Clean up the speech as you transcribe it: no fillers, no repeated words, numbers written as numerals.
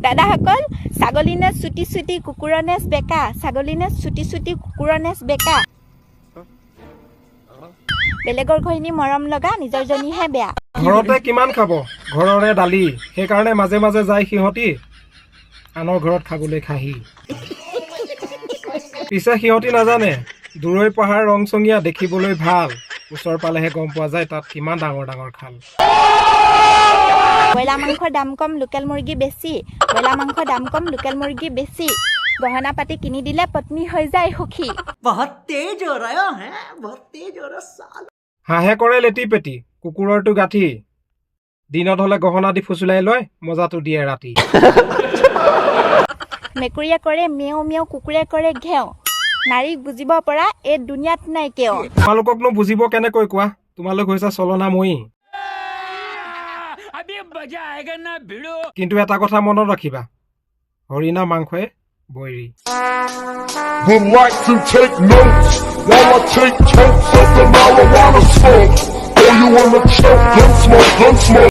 দাদাসকল ছাগলী নেচ চুটি চুটি কুকুৰৰ নেচ বেকা ছাগলী নেচ চুটি চুটি কুকুৰৰ নেচ বেকা বেলেগৰ ঘৈনী মৰম লগা নিজৰ জনীহে বেয়া ঘৰতে কিমান খাব ঘৰৰে দালি সেইকাৰণে মাজে মাজে যায় সিহঁতি আনৰ ঘৰত খাবলৈ খাহি পিছে সিহঁতি নাজানে দূৰৈ পাহাৰ ৰংচঙীয়া দেখিবলৈ ভাল ওচৰ পালেহে গম পোৱা যায় তাত কিমান ডাঙৰ ডাঙৰ খাল ব্ৰইলাৰ মাংসৰ দাম কম লোকেল মুৰ্গী বেছি ব্ৰইলাৰ মাংসৰ দাম কম লোকেল মুৰ্গী বেছি গহনা পাতি কিনি দিলে পত্নী হৈ যায় সুখী बहुत तेज हो रहा है बहुत तेज हो रहा साला হাঁহে কৰে লেটি পেটি কুকুৰৰটো গাঁঠি দিনত হলে গহনা দি ফুচুলাই লয় মজাটো দিয়ে ৰাতি মেকুৰীয়ে কৰে মেও মেও কুকুৰে কৰে ঘেও নাৰীক বুজিব পৰা এই দুনিয়াত নাই কেও তোমালোককনো বুজিব কেনেকৈ কোৱা তোমালোক হৈছে চলনা মই কিন্তু এটা কথা মনত ৰাখিবা হৰিণা মাংসই বৈৰী Would like to take notes while I take totes of the marijuana smoke. Oh, you wanna choke? Gun smoke, gun smoke.